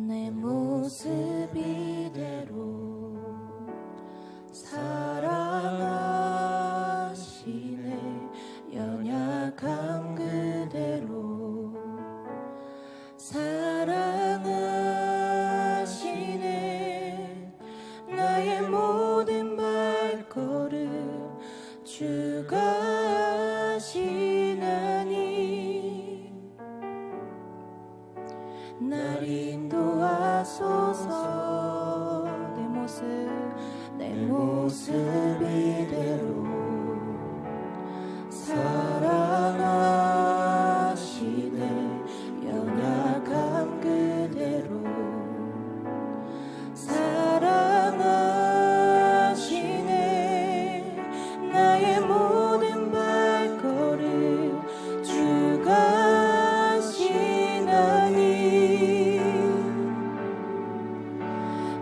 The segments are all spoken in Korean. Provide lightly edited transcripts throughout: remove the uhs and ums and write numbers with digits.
내 모습 이대로 사랑하시네. 연약함 그대로 사랑하시네. 나의 모든 발걸음 주가 하시나니 날 인도하소서. 내 모습 이대로 사랑하시네. 연약함 그대로 사랑하시네. 나의 모든 발걸음 주가 하시나니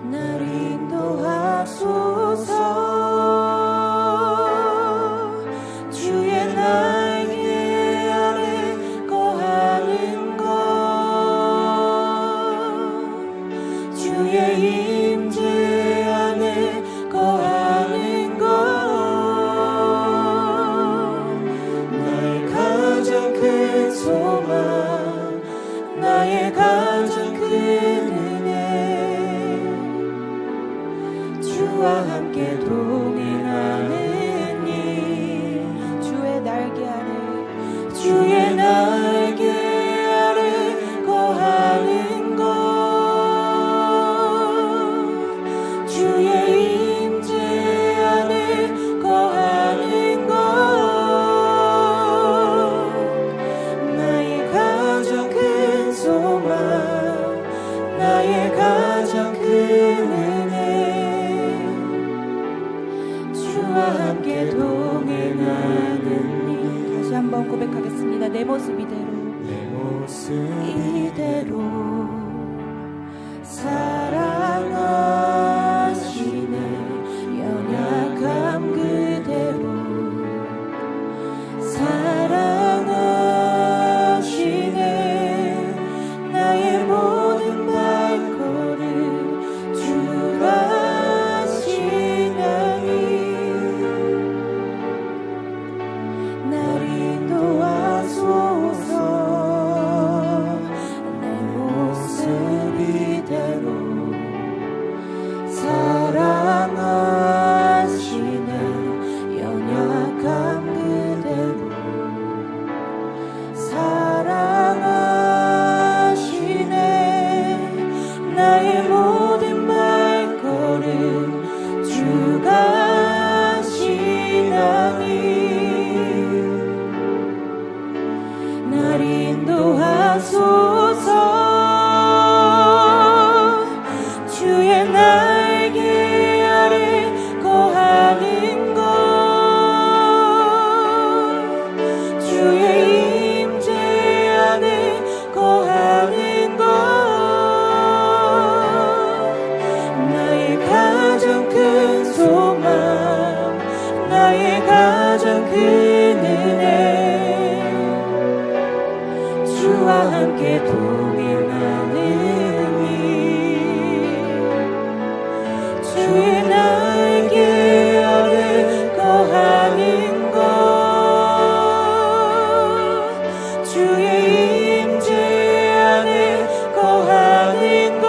날 인도하소서. 주의 날개 아래 거하는 것, 주의 임재 안에 거하는 것, 나의 가장 큰 소망, 나의 가장 큰 은혜, 주와 함께 동행하는 일. 주의 날개 아래, 주의 날개 아래 거하는 것, 주의 임재 안에 거하는 것, 나의 가장 큰 소망, 나의 가장 큰 은혜, 주와 함께 동행하는 일. 다시 한번 고백하겠습니다. 내 모습 이대로, 내 모습 이대로 사랑하시네. 연약함 그대로 사랑하시네. 나의 모든 발걸음 주가 하시나니 날 인도하소서. 내 모습 이대로 사랑하시네. 연약함 그대로 사랑하시네. 나의 모든 발걸음 주가 하시나니 날 인도하소서. 주의 날개 아래 거하는 것, 주의 임재 안에 거하는 것, 나의 가장 큰 소망, 나의 가장 큰 은혜, 주와 함께 동행하는 일. 주의 날개 아래 거하는 것, 주의 임재 안에 거하는 것,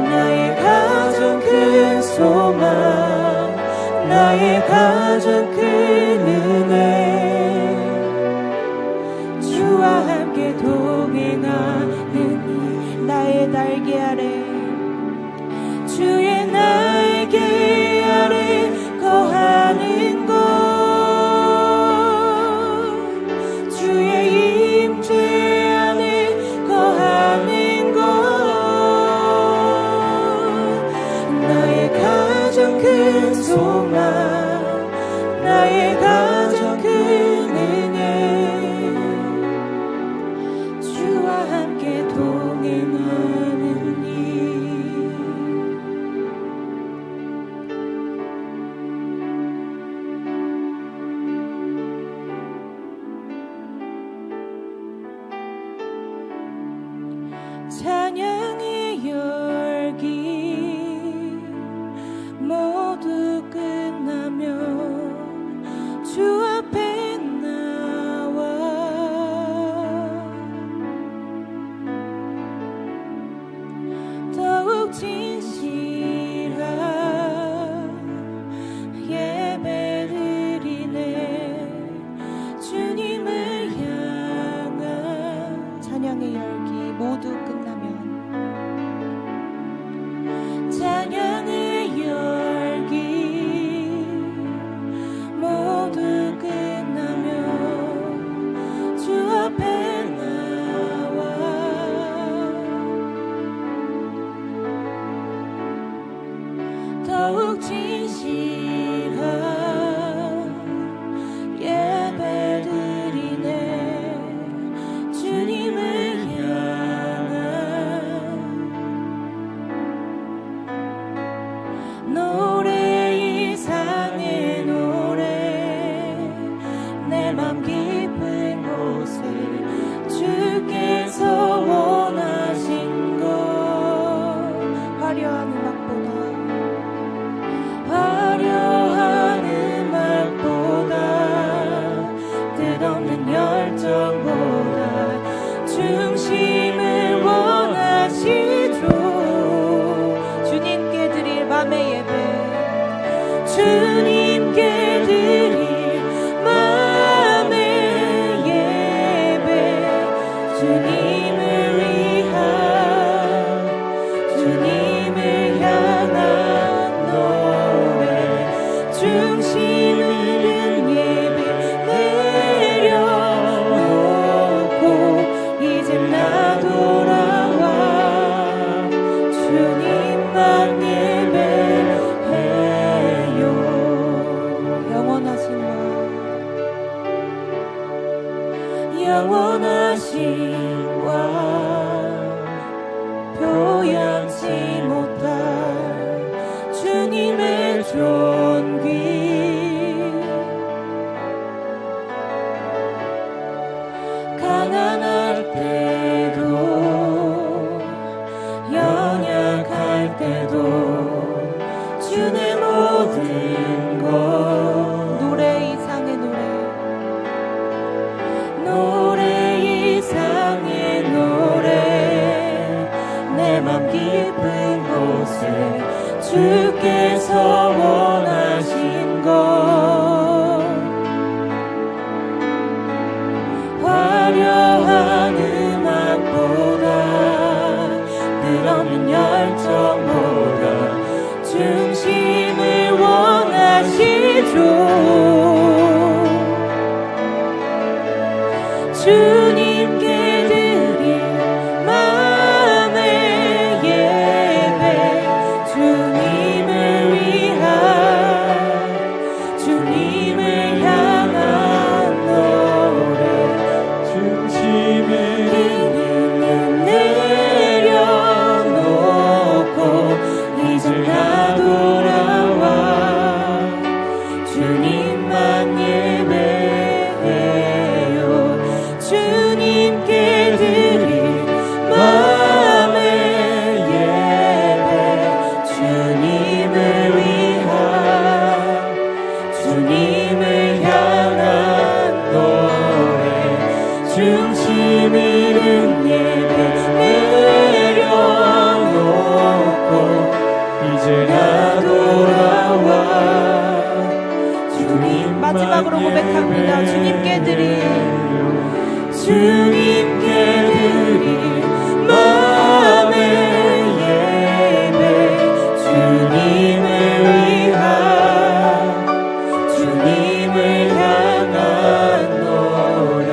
나의 가장 큰 소망, 나의 가장 큰 은혜, 주와 함께 동행하는 이. 나의 날개 아래, 주의 날개 아래 거하는 것, 주의 임재 안에 거하는 것, 나의 가장 큰 소망, 나의 가장 큰 은혜, 주와 함께 동행하는 일. 찬양의 열기 모두 끝나면 주 앞에 나와 더욱 진실한 예배드리네. 주님을 향한 찬양의 열기 모두 끝나면 찬양의 열기 모두 끝나면 주 앞에 나와 더욱 진실한 예배드리네. 주님을 향한 노래 이상의 노래 내 맘 깊은 곳에 주께서 원하신 것 화려한 음악보다 뜻없는 열정보다 중심을 원하시죠. 주님께 드릴 맘의 예배 주님께 드릴 맘의 예배 주님을 위한 주님을 향한 노래 중심을 예배 내려놓고 이제 나 돌아와 주님만 예배해요. 영원하신 왕 표현치 못할 주님의 존귀 가난할 때도 연약할 때도 주의 모든 것 노래 이상의 노래 이상의 노래 내 맘 깊은 곳에 주께서 원하신 것 화려한 음악보다 뜻없는 열정보다 중심을 원하시죠. 주님께 드릴 맘의 예배 주님을 위한 주님을 향한 노래 중심을 내려놓고 이제 나 돌아와 주님만 예배해요. 주님께 드릴 맘의 예배 주님을 위한 주님을 향한 노래 중심 있는 예배 내려놓고 이제 나 돌아와 주님 마지막으로 고백합니다. 주님께 드릴 맘의 예배 주님을 위한 주님을 향한 노래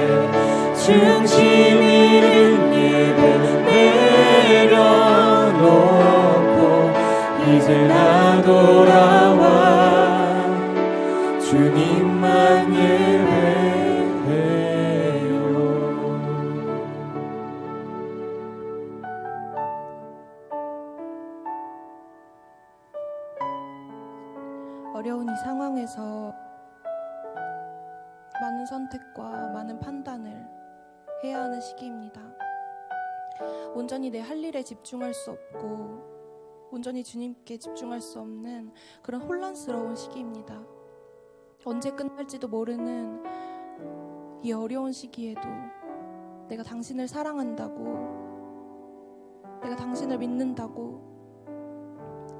중심 있는 예배 내려놓고 이제 나 돌아와 주님만 예배해요. 어려운 이 상황에서 많은 선택과 많은 판단을 해야 하는 시기입니다. 온전히 내 할 일에 집중할 수 없고 온전히 주님께 집중할 수 없는 그런 혼란스러운 시기입니다. 언제 끝날지도 모르는 이 어려운 시기에도 내가 당신을 사랑한다고, 내가 당신을 믿는다고,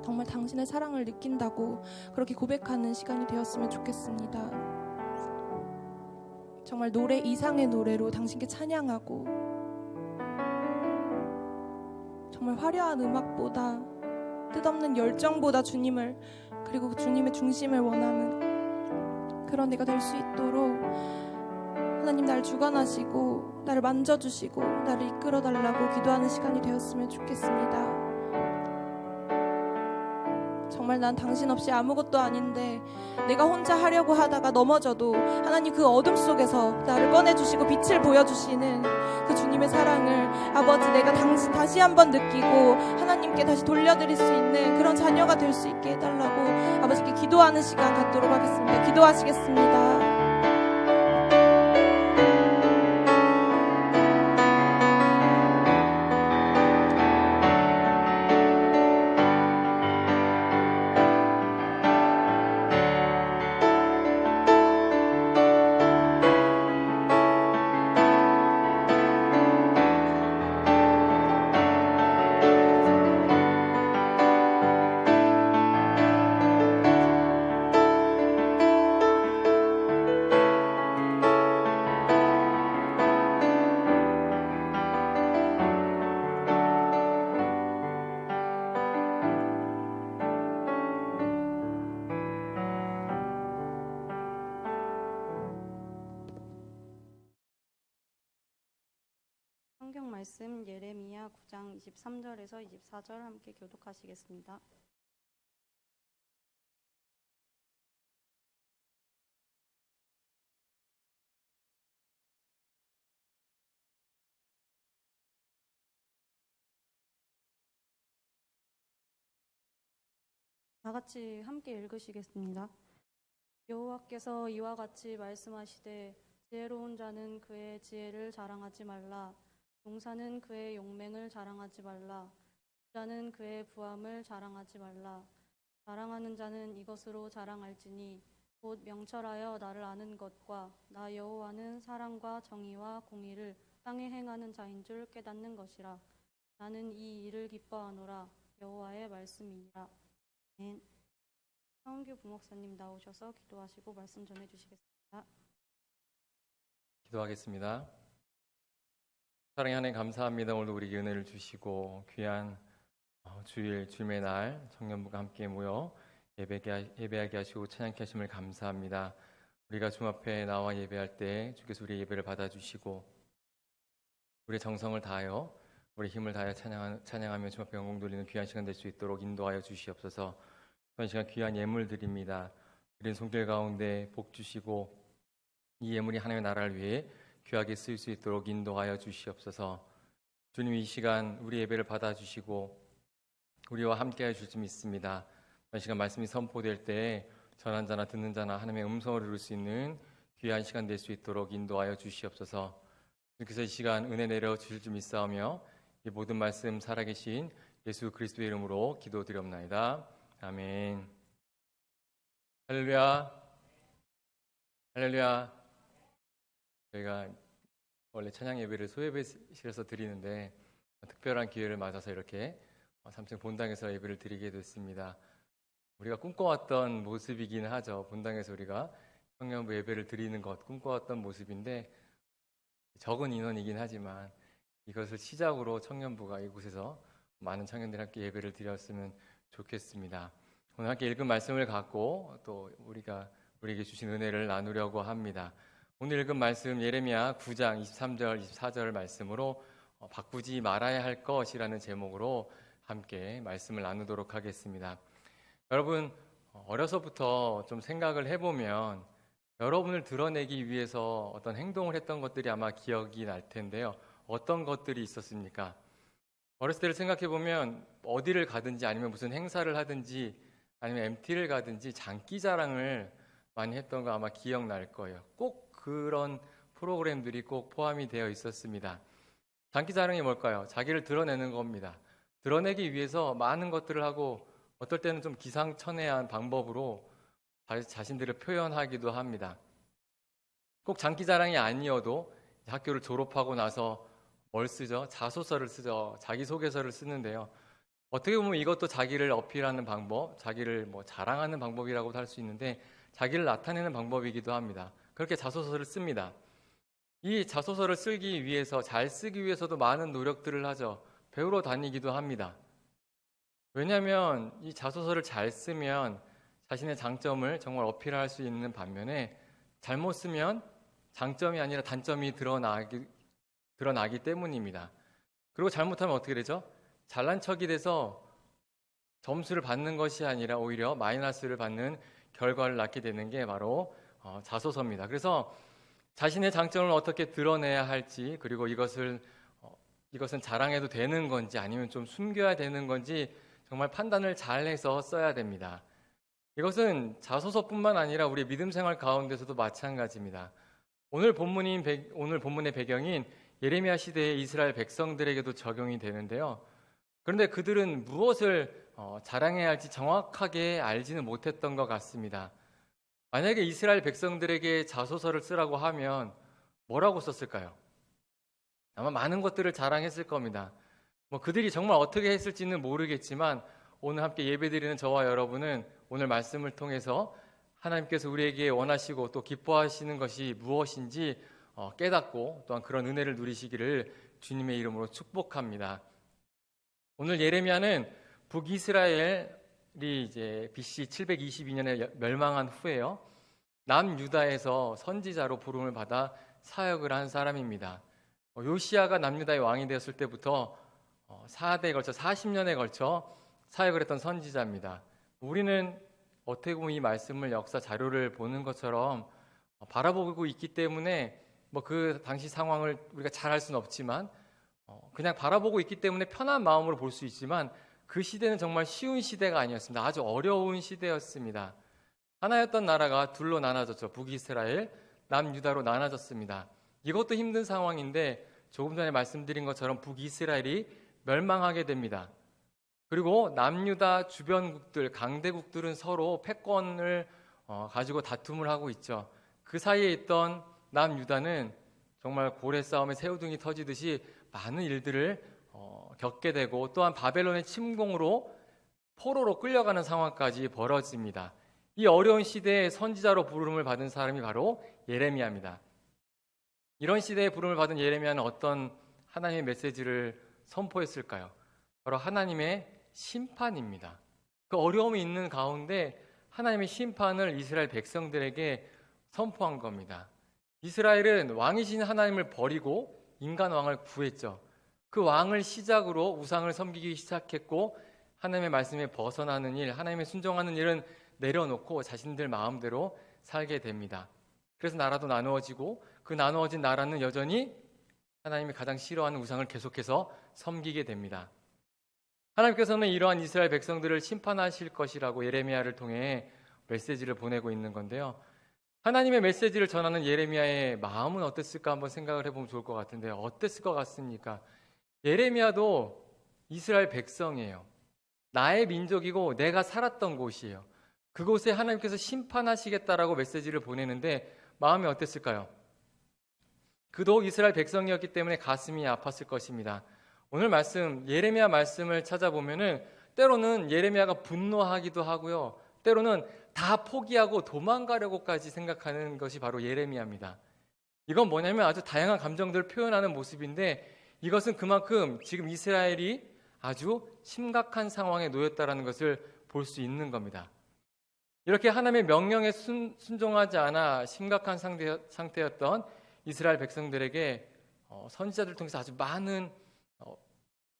정말 당신의 사랑을 느낀다고 그렇게 고백하는 시간이 되었으면 좋겠습니다. 정말 노래 이상의 노래로 당신께 찬양하고, 정말 화려한 음악보다, 뜻없는 열정보다 주님을, 그리고 주님의 중심을 원하는 그런 내가 될 수 있도록 하나님 날 주관하시고 나를 만져주시고 나를 이끌어달라고 기도하는 시간이 되었으면 좋겠습니다. 정말 난 당신 없이 아무것도 아닌데 내가 혼자 하려고 하다가 넘어져도 하나님 그 어둠 속에서 나를 꺼내주시고 빛을 보여주시는 그 주님의 사랑을 아버지 내가 당신 다시 한번 느끼고 하나님께 다시 돌려드릴 수 있는 그런 자녀가 될 수 있게 해달라고 아버지께 기도하는 시간 갖도록 하겠습니다. 기도하시겠습니다. 성경 말씀 예레미야 9장 23절에서 24절 함께 교독하시겠습니다. 다 같이 함께 읽으시겠습니다. 여호와께서 이와 같이 말씀하시되 지혜로운 자는 그의 지혜를 자랑하지 말라. 용사는 그의 용맹을 자랑하지 말라. 부자는 그의 부함을 자랑하지 말라. 자랑하는 자는 이것으로 자랑할지니 곧 명철하여 나를 아는 것과 나 여호와는 사랑과 정의와 공의를 땅에 행하는 자인 줄 깨닫는 것이라. 나는 이 일을 기뻐하노라. 여호와의 말씀이니라. 아멘. 서은규 부목사님 나오셔서 기도하시고 말씀 전해주시겠습니다. 기도하겠습니다. 사랑의 하나님 감사합니다. 오늘도 우리에게 은혜를 주시고 귀한 주일의 날 청년부가 함께 모여 예배하게 하시고 찬양케 하심을 감사합니다. 우리가 주 앞에 나와 예배할 때 주께서 우리의 예배를 받아주시고 우리의 정성을 다하여 우리 힘을 다하여 찬양하며 주 앞에 영광 돌리는 귀한 시간 될 수 있도록 인도하여 주시옵소서. 이번 시간 귀한 예물 드립니다. 드린 손길 가운데 복 주시고 이 예물이 하나님의 나라를 위해 귀하게 쓰일 수 있도록 인도하여 주시옵소서. 주님 이 시간 우리 예배를 받아주시고 우리와 함께해 주실 줄 믿습니다. 이번 시간 말씀이 선포될 때 전한 자나 듣는 자나 하나님의 음성을 들을 수 있는 귀한 시간 될 수 있도록 인도하여 주시옵소서. 주께서 이 시간 은혜 내려 주실 줄 믿사오며 이 모든 말씀 살아계신 예수 그리스도의 이름으로 기도드리옵나이다. 아멘. 할렐루야. 할렐루야. 저희가 원래 찬양 예배를 소예배실에서 드리는데 특별한 기회를 맞아서 이렇게 3층 본당에서 예배를 드리게 됐습니다. 우리가 꿈꿔왔던 모습이긴 하죠. 본당에서 우리가 청년부 예배를 드리는 것 꿈꿔왔던 모습인데 적은 인원이긴 하지만 이것을 시작으로 청년부가 이곳에서 많은 청년들이 함께 예배를 드렸으면 좋겠습니다. 오늘 함께 읽은 말씀을 갖고 또 우리에게 주신 은혜를 나누려고 합니다. 오늘 읽은 말씀 예레미야 9장 23절 24절 말씀으로 바꾸지 말아야 할 것이라는 제목으로 함께 말씀을 나누도록 하겠습니다. 여러분 어려서부터 좀 생각을 해보면 여러분을 드러내기 위해서 어떤 행동을 했던 것들이 아마 기억이 날 텐데요. 어떤 것들이 있었습니까? 어렸을 때를 생각해보면 어디를 가든지 아니면 무슨 행사를 하든지 아니면 MT를 가든지 장기자랑을 많이 했던 거 아마 기억날 거예요. 꼭 그런 프로그램들이 꼭 포함이 되어 있었습니다. 장기 자랑이 뭘까요? 자기를 드러내는 겁니다. 드러내기 위해서 많은 것들을 하고 어떨 때는 좀 기상천외한 방법으로 자신들을 표현하기도 합니다. 꼭 장기 자랑이 아니어도 학교를 졸업하고 나서 뭘 쓰죠? 자소서를 쓰죠. 자기소개서를 쓰는데요. 어떻게 보면 이것도 자기를 어필하는 방법, 자기를 자랑하는 방법이라고도 할 수 있는데 자기를 나타내는 방법이기도 합니다. 그렇게 자소서를 씁니다. 이 자소서를 쓰기 위해서, 잘 쓰기 위해서도 많은 노력들을 하죠. 배우러 다니기도 합니다. 왜냐하면 이 자소서를 잘 쓰면 자신의 장점을 정말 어필할 수 있는 반면에 잘못 쓰면 장점이 아니라 단점이 드러나기 때문입니다. 그리고 잘못하면 어떻게 되죠? 잘난 척이 돼서 점수를 받는 것이 아니라 오히려 마이너스를 받는 결과를 낳게 되는 게 바로 자소서입니다. 그래서 자신의 장점을 어떻게 드러내야 할지, 그리고 이것은 자랑해도 되는 건지 아니면 좀 숨겨야 되는 건지 정말 판단을 잘 해서 써야 됩니다. 이것은 자소서뿐만 아니라 우리 믿음 생활 가운데서도 마찬가지입니다. 오늘 본문의 배경인 예레미야 시대의 이스라엘 백성들에게도 적용이 되는데요. 그런데 그들은 무엇을 자랑해야 할지 정확하게 알지는 못했던 것 같습니다. 만약에 이스라엘 백성들에게 자소서를 쓰라고 하면 뭐라고 썼을까요? 아마 많은 것들을 자랑했을 겁니다. 그들이 정말 어떻게 했을지는 모르겠지만 오늘 함께 예배드리는 저와 여러분은 오늘 말씀을 통해서 하나님께서 우리에게 원하시고 또 기뻐하시는 것이 무엇인지 깨닫고 또한 그런 은혜를 누리시기를 주님의 이름으로 축복합니다. 오늘 예레미야는 북이스라엘이 이제 BC 722년에 멸망한 후에요. 남유다에서 선지자로 부름을 받아 사역을 한 사람입니다. 요시야가 남유다의 왕이 되었을 때부터 4대에 걸쳐 40년에 걸쳐 사역을 했던 선지자입니다. 우리는 어떻게 보면 이 말씀을 역사 자료를 보는 것처럼 바라보고 있기 때문에 그 당시 상황을 우리가 잘 알 수는 없지만 그냥 바라보고 있기 때문에 편한 마음으로 볼 수 있지만 그 시대는 정말 쉬운 시대가 아니었습니다. 아주 어려운 시대였습니다. 하나였던 나라가 둘로 나눠졌죠. 북이스라엘, 남유다로 나눠졌습니다. 이것도 힘든 상황인데 조금 전에 말씀드린 것처럼 북이스라엘이 멸망하게 됩니다. 그리고 남유다 주변국들, 강대국들은 서로 패권을 가지고 다툼을 하고 있죠. 그 사이에 있던 남유다는 정말 고래 싸움에 새우등이 터지듯이 많은 일들을 겪게 되고 또한 바벨론의 침공으로 포로로 끌려가는 상황까지 벌어집니다. 이 어려운 시대에 선지자로 부름을 받은 사람이 바로 예레미야입니다. 이런 시대에 부름을 받은 예레미야는 어떤 하나님의 메시지를 선포했을까요? 바로 하나님의 심판입니다. 그 어려움이 있는 가운데 하나님의 심판을 이스라엘 백성들에게 선포한 겁니다. 이스라엘은 왕이신 하나님을 버리고 인간 왕을 구했죠. 그 왕을 시작으로 우상을 섬기기 시작했고 하나님의 말씀에 벗어나는 일, 하나님의 순종하는 일은 내려놓고 자신들 마음대로 살게 됩니다. 그래서 나라도 나누어지고 그 나누어진 나라는 여전히 하나님이 가장 싫어하는 우상을 계속해서 섬기게 됩니다. 하나님께서는 이러한 이스라엘 백성들을 심판하실 것이라고 예레미야를 통해 메시지를 보내고 있는 건데요. 하나님의 메시지를 전하는 예레미야의 마음은 어땠을까 한번 생각을 해보면 좋을 것 같은데 어땠을 것 같습니까? 예레미야도 이스라엘 백성이에요. 나의 민족이고 내가 살았던 곳이에요. 그곳에 하나님께서 심판하시겠다라고 메시지를 보내는데 마음이 어땠을까요? 그도 이스라엘 백성이었기 때문에 가슴이 아팠을 것입니다. 오늘 말씀, 예레미야 말씀을 찾아보면은 때로는 예레미야가 분노하기도 하고요. 때로는 다 포기하고 도망가려고까지 생각하는 것이 바로 예레미야입니다. 이건 뭐냐면 아주 다양한 감정들을 표현하는 모습인데 이것은 그만큼 지금 이스라엘이 아주 심각한 상황에 놓였다는 것을 볼 수 있는 겁니다. 이렇게 하나님의 명령에 순종하지 않아 심각한 상태였던 이스라엘 백성들에게 선지자들 통해서 아주 많은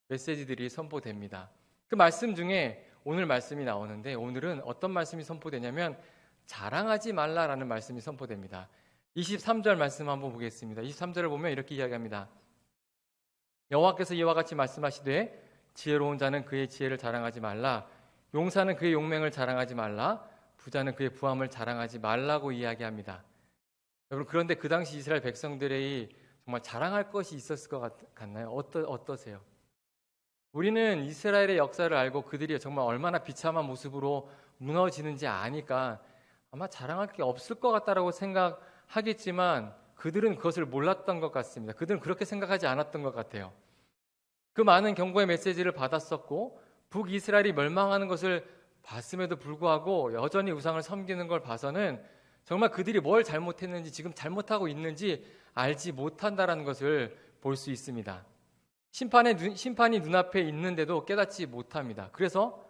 메시지들이 선포됩니다. 그 말씀 중에 오늘 말씀이 나오는데 오늘은 어떤 말씀이 선포되냐면 자랑하지 말라라는 말씀이 선포됩니다. 23절 말씀 한번 보겠습니다. 23절을 보면 이렇게 이야기합니다. 여호와께서 이와 같이 말씀하시되 지혜로운 자는 그의 지혜를 자랑하지 말라. 용사는 그의 용맹을 자랑하지 말라. 부자는 그의 부함을 자랑하지 말라고 이야기합니다. 여러분 그런데 그 당시 이스라엘 백성들의 정말 자랑할 것이 있었을 것 같나요? 어떠세요? 우리는 이스라엘의 역사를 알고 그들이 정말 얼마나 비참한 모습으로 무너지는지 아니까 아마 자랑할 게 없을 것 같다라고 생각하겠지만 그들은 그것을 몰랐던 것 같습니다. 그들은 그렇게 생각하지 않았던 것 같아요. 그 많은 경고의 메시지를 받았었고 북이스라엘이 멸망하는 것을 봤음에도 불구하고 여전히 우상을 섬기는 걸 봐서는 정말 그들이 뭘 잘못했는지 지금 잘못하고 있는지 알지 못한다라는 것을 볼 수 있습니다. 심판이 눈앞에 있는데도 깨닫지 못합니다. 그래서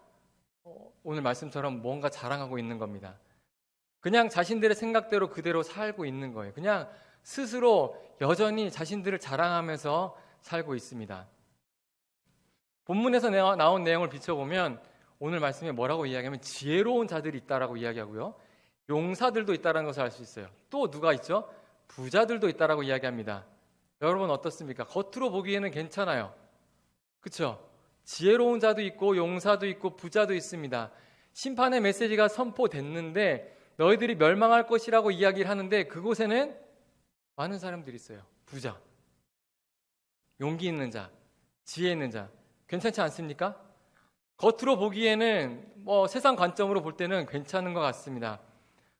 오늘 말씀처럼 뭔가 자랑하고 있는 겁니다. 그냥 자신들의 생각대로 그대로 살고 있는 거예요. 그냥 스스로 여전히 자신들을 자랑하면서 살고 있습니다. 본문에서 나온 내용을 비춰보면 오늘 말씀에 뭐라고 이야기하면 지혜로운 자들이 있다라고 이야기하고요. 용사들도 있다는 것을 알 수 있어요. 또 누가 있죠? 부자들도 있다라고 이야기합니다. 여러분 어떻습니까? 겉으로 보기에는 괜찮아요. 그렇죠? 지혜로운 자도 있고 용사도 있고 부자도 있습니다. 심판의 메시지가 선포됐는데 너희들이 멸망할 것이라고 이야기를 하는데 그곳에는 많은 사람들이 있어요. 부자, 용기 있는 자, 지혜 있는 자. 괜찮지 않습니까? 겉으로 보기에는 세상 관점으로 볼 때는 괜찮은 것 같습니다.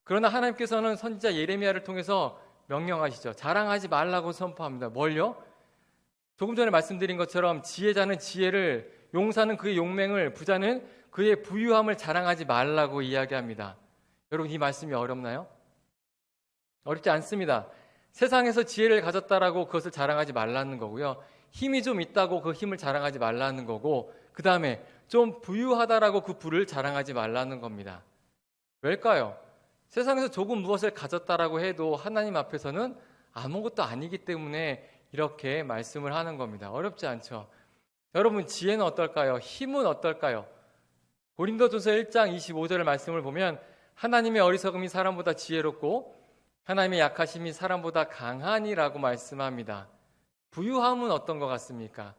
그러나 하나님께서는 선지자 예레미야를 통해서 명령하시죠. 자랑하지 말라고 선포합니다. 뭘요? 조금 전에 말씀드린 것처럼 지혜자는 지혜를, 용사는 그의 용맹을, 부자는 그의 부유함을 자랑하지 말라고 이야기합니다. 여러분 이 말씀이 어렵나요? 어렵지 않습니다. 세상에서 지혜를 가졌다라고 그것을 자랑하지 말라는 거고요. 힘이 좀 있다고 그 힘을 자랑하지 말라는 거고 그 다음에 좀 부유하다라고 그 부를 자랑하지 말라는 겁니다. 왜일까요? 세상에서 조금 무엇을 가졌다라고 해도 하나님 앞에서는 아무것도 아니기 때문에 이렇게 말씀을 하는 겁니다. 어렵지 않죠? 여러분 지혜는 어떨까요? 힘은 어떨까요? 고린도전서 1장 25절의 말씀을 보면 하나님의 어리석음이 사람보다 지혜롭고 하나님의 약하심이 사람보다 강하니라고 말씀합니다. 부유함은 어떤 것 같습니까?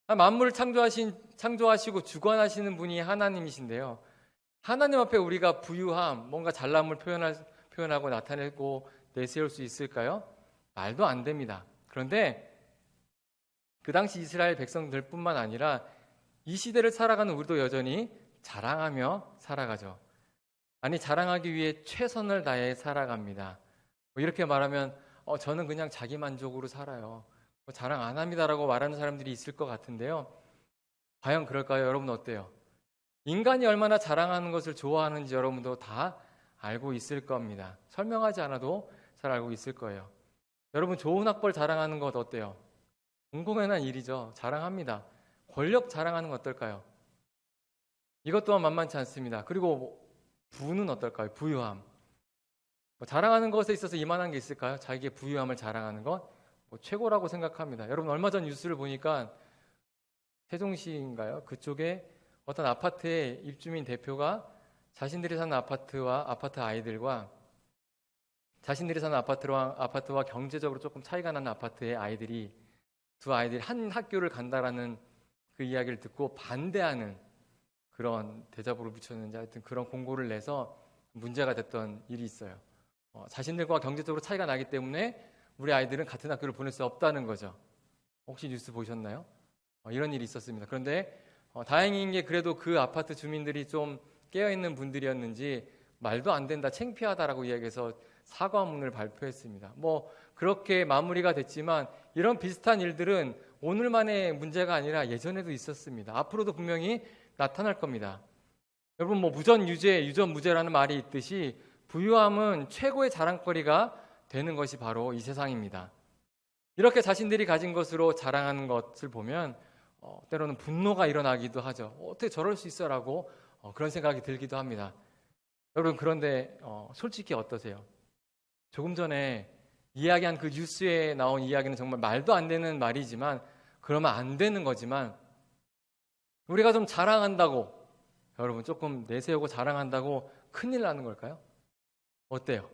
만물을 창조하시고 주관하시는 분이 하나님이신데요. 하나님 앞에 우리가 부유함, 뭔가 잘남을 표현하고 나타내고 내세울 수 있을까요? 말도 안 됩니다. 그런데 그 당시 이스라엘 백성들뿐만 아니라 이 시대를 살아가는 우리도 여전히 자랑하며 살아가죠. 아니 자랑하기 위해 최선을 다해 살아갑니다. 이렇게 말하면 저는 그냥 자기만족으로 살아요. 자랑 안 합니다라고 말하는 사람들이 있을 것 같은데요. 과연 그럴까요? 여러분 어때요? 인간이 얼마나 자랑하는 것을 좋아하는지 여러분도 다 알고 있을 겁니다. 설명하지 않아도 잘 알고 있을 거예요. 여러분 좋은 학벌 자랑하는 것 어때요? 궁금한 일이죠. 자랑합니다. 권력 자랑하는 것 어떨까요? 이것 또한 만만치 않습니다. 그리고 부는 어떨까요? 부유함. 자랑하는 것에 있어서 이만한 게 있을까요? 자기의 부유함을 자랑하는 것 최고라고 생각합니다. 여러분 얼마 전 뉴스를 보니까 세종시인가요? 그쪽에 어떤 아파트의 입주민 대표가 자신들이 사는 아파트와 아파트 아이들과 자신들이 사는 아파트와 경제적으로 조금 차이가 나는 아파트의 아이들이 두 아이들이 한 학교를 간다라는 그 이야기를 듣고 반대하는 그런 대자보를 붙였는지 하여튼 그런 공고를 내서 문제가 됐던 일이 있어요. 자신들과 경제적으로 차이가 나기 때문에 우리 아이들은 같은 학교를 보낼 수 없다는 거죠. 혹시 뉴스 보셨나요? 이런 일이 있었습니다. 그런데 다행인 게 그래도 그 아파트 주민들이 좀 깨어있는 분들이었는지 말도 안 된다, 창피하다라고 이야기해서 사과문을 발표했습니다. 그렇게 마무리가 됐지만 이런 비슷한 일들은 오늘만의 문제가 아니라 예전에도 있었습니다. 앞으로도 분명히 나타날 겁니다. 여러분 무전유죄, 유전무죄라는 말이 있듯이 부유함은 최고의 자랑거리가 되는 것이 바로 이 세상입니다. 이렇게 자신들이 가진 것으로 자랑하는 것을 보면 때로는 분노가 일어나기도 하죠. 어떻게 저럴 수 있어라고 그런 생각이 들기도 합니다. 여러분 그런데 솔직히 어떠세요? 조금 전에 이야기한 그 뉴스에 나온 이야기는 정말 말도 안 되는 말이지만 그러면 안 되는 거지만 우리가 좀 자랑한다고 여러분 조금 내세우고 자랑한다고 큰일 나는 걸까요? 어때요?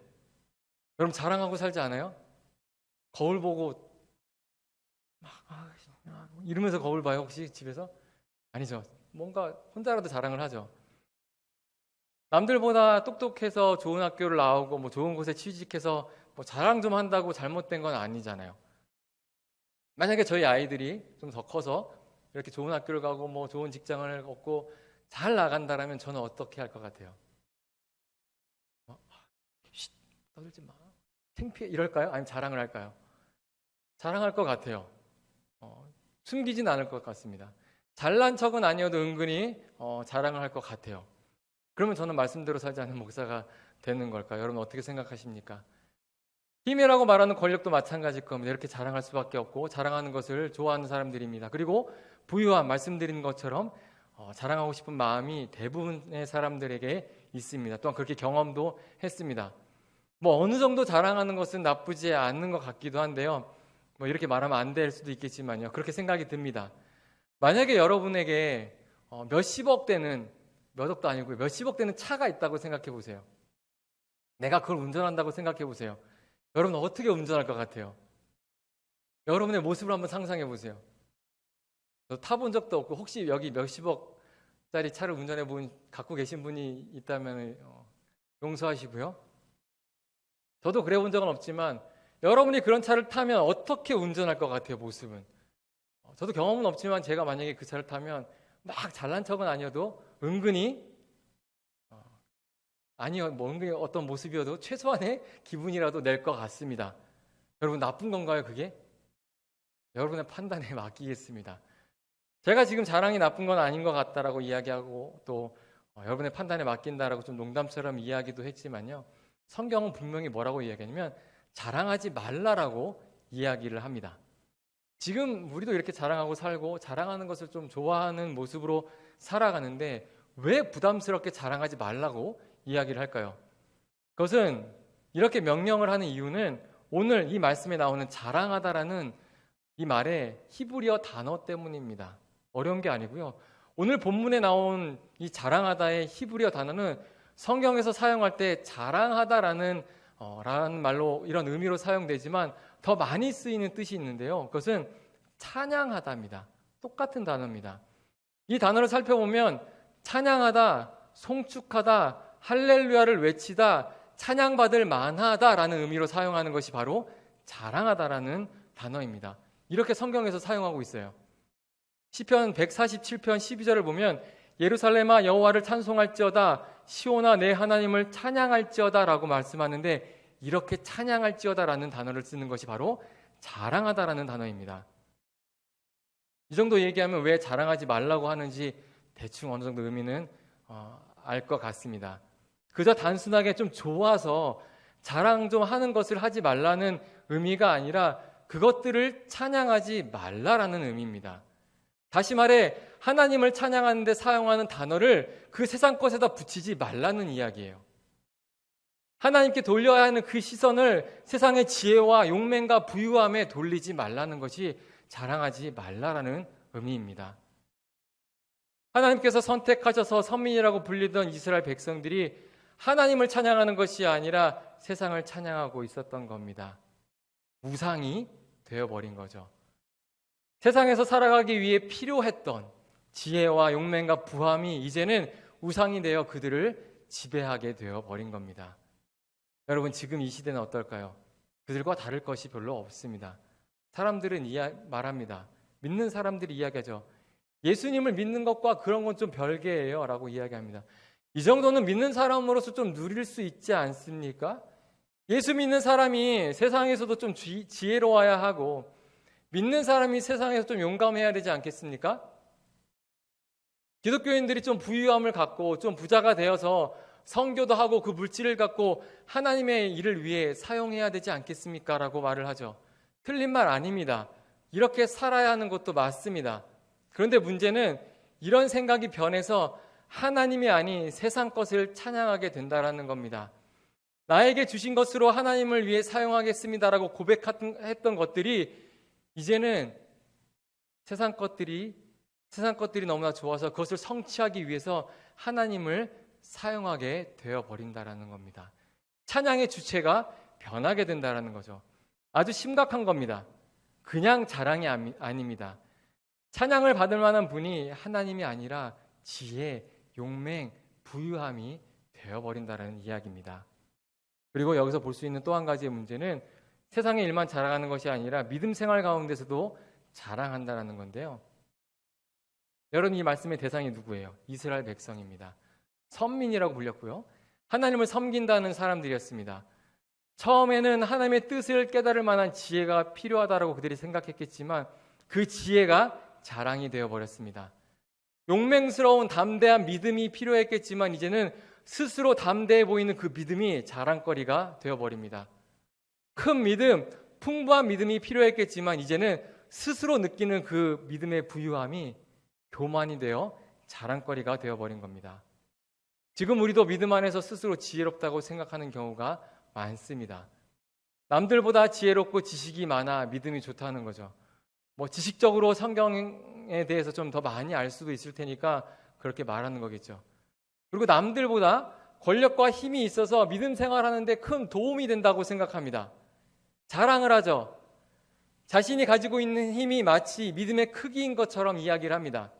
여러분 자랑하고 살지 않아요? 거울 보고 이러면서 거울 봐요 혹시 집에서? 아니죠. 뭔가 혼자라도 자랑을 하죠. 남들보다 똑똑해서 좋은 학교를 나오고 좋은 곳에 취직해서 자랑 좀 한다고 잘못된 건 아니잖아요. 만약에 저희 아이들이 좀 더 커서 이렇게 좋은 학교를 가고 뭐 좋은 직장을 얻고 잘 나간다라면 저는 어떻게 할 것 같아요? 쉿, 떠들지 마. 창피해 이럴까요? 아니면 자랑을 할까요? 자랑할 것 같아요. 숨기진 않을 것 같습니다. 잘난 척은 아니어도 은근히 자랑을 할 것 같아요. 그러면 저는 말씀대로 살지 않는 목사가 되는 걸까요? 여러분 어떻게 생각하십니까? 힘이라고 말하는 권력도 마찬가지일 겁니다. 이렇게 자랑할 수밖에 없고 자랑하는 것을 좋아하는 사람들입니다. 그리고 부유함, 말씀드린 것처럼 자랑하고 싶은 마음이 대부분의 사람들에게 있습니다. 또한 그렇게 경험도 했습니다. 뭐 어느 정도 자랑하는 것은 나쁘지 않는 것 같기도 한데요. 뭐 이렇게 말하면 안 될 수도 있겠지만요. 그렇게 생각이 듭니다. 만약에 여러분에게 몇십억 되는, 몇 억도 아니고요, 몇십억 되는 차가 있다고 생각해 보세요. 내가 그걸 운전한다고 생각해 보세요. 여러분 어떻게 운전할 것 같아요? 여러분의 모습을 한번 상상해 보세요. 타본 적도 없고 혹시 여기 몇십억짜리 차를 운전해 본 갖고 계신 분이 있다면 용서하시고요. 저도 그래 본 적은 없지만 여러분이 그런 차를 타면 어떻게 운전할 것 같아요? 모습은. 저도 경험은 없지만 제가 만약에 그 차를 타면 막 잘난 척은 아니어도 은근히 뭐 은근히 어떤 모습이어도 최소한의 기분이라도 낼 것 같습니다. 여러분 나쁜 건가요 그게? 여러분의 판단에 맡기겠습니다. 제가 지금 자랑이 나쁜 건 아닌 것 같다라고 이야기하고 또 여러분의 판단에 맡긴다라고 좀 농담처럼 이야기도 했지만요. 성경은 분명히 뭐라고 이야기하냐면 자랑하지 말라라고 이야기를 합니다. 지금 우리도 이렇게 자랑하고 살고 자랑하는 것을 좀 좋아하는 모습으로 살아가는데 왜 부담스럽게 자랑하지 말라고 이야기를 할까요? 그것은 이렇게 명령을 하는 이유는 오늘 이 말씀에 나오는 자랑하다라는 이 말의 히브리어 단어 때문입니다. 어려운 게 아니고요. 오늘 본문에 나온 이 자랑하다의 히브리어 단어는 성경에서 사용할 때 자랑하다라는 라는 말로 이런 의미로 사용되지만 더 많이 쓰이는 뜻이 있는데요. 그것은 찬양하다입니다. 똑같은 단어입니다. 이 단어를 살펴보면 찬양하다, 송축하다, 할렐루야를 외치다, 찬양받을 만하다라는 의미로 사용하는 것이 바로 자랑하다라는 단어입니다. 이렇게 성경에서 사용하고 있어요. 시편 147편 12절을 보면 예루살렘아 여호와를 찬송할지어다 시온아 내 하나님을 찬양할지어다 라고 말씀하는데 이렇게 찬양할지어다라는 단어를 쓰는 것이 바로 자랑하다라는 단어입니다. 이 정도 얘기하면 왜 자랑하지 말라고 하는지 대충 어느 정도 의미는 알 것 같습니다. 그저 단순하게 좀 좋아서 자랑 좀 하는 것을 하지 말라는 의미가 아니라 그것들을 찬양하지 말라라는 의미입니다. 다시 말해 하나님을 찬양하는 데 사용하는 단어를 그 세상 것에다 붙이지 말라는 이야기예요. 하나님께 돌려야 하는 그 시선을 세상의 지혜와 용맹과 부유함에 돌리지 말라는 것이 자랑하지 말라라는 의미입니다. 하나님께서 선택하셔서 선민이라고 불리던 이스라엘 백성들이 하나님을 찬양하는 것이 아니라 세상을 찬양하고 있었던 겁니다. 우상이 되어버린 거죠. 세상에서 살아가기 위해 필요했던 지혜와 용맹과 부함이 이제는 우상이 되어 그들을 지배하게 되어버린 겁니다. 여러분 지금 이 시대는 어떨까요? 그들과 다를 것이 별로 없습니다. 사람들은 말합니다. 믿는 사람들이 이야기하죠. 예수님을 믿는 것과 그런 건 좀 별개예요 라고 이야기합니다. 이 정도는 믿는 사람으로서 좀 누릴 수 있지 않습니까? 예수 믿는 사람이 세상에서도 좀 지혜로워야 하고 믿는 사람이 세상에서 좀 용감해야 되지 않겠습니까? 기독교인들이 좀 부유함을 갖고 좀 부자가 되어서 선교도 하고 그 물질을 갖고 하나님의 일을 위해 사용해야 되지 않겠습니까? 라고 말을 하죠. 틀린 말 아닙니다. 이렇게 살아야 하는 것도 맞습니다. 그런데 문제는 이런 생각이 변해서 하나님이 아닌 세상 것을 찬양하게 된다는 겁니다. 나에게 주신 것으로 하나님을 위해 사용하겠습니다라고 고백했던 것들이 이제는 세상 것들이 너무나 좋아서 그것을 성취하기 위해서 하나님을 사용하게 되어버린다는 겁니다. 찬양의 주체가 변하게 된다는 거죠. 아주 심각한 겁니다. 그냥 자랑이 아닙니다. 찬양을 받을 만한 분이 하나님이 아니라 지혜, 용맹, 부유함이 되어버린다는 이야기입니다. 그리고 여기서 볼 수 있는 또 한 가지의 문제는 세상의 일만 자랑하는 것이 아니라 믿음 생활 가운데서도 자랑한다라는 건데요. 여러분, 이 말씀의 대상이 누구예요? 이스라엘 백성입니다. 선민이라고 불렸고요. 하나님을 섬긴다는 사람들이었습니다. 처음에는 하나님의 뜻을 깨달을 만한 지혜가 필요하다라고 그들이 생각했겠지만 그 지혜가 자랑이 되어버렸습니다. 용맹스러운 담대한 믿음이 필요했겠지만 이제는 스스로 담대해 보이는 그 믿음이 자랑거리가 되어버립니다. 큰 믿음, 풍부한 믿음이 필요했겠지만 이제는 스스로 느끼는 그 믿음의 부유함이 교만이 되어 자랑거리가 되어버린 겁니다. 지금 우리도 믿음 안에서 스스로 지혜롭다고 생각하는 경우가 많습니다. 남들보다 지혜롭고 지식이 많아 믿음이 좋다는 거죠. 지식적으로 성경에 대해서 좀 더 많이 알 수도 있을 테니까 그렇게 말하는 거겠죠. 그리고 남들보다 권력과 힘이 있어서 믿음 생활하는데 큰 도움이 된다고 생각합니다. 자랑을 하죠. 자신이 가지고 있는 힘이 마치 믿음의 크기인 것처럼 이야기를 합니다.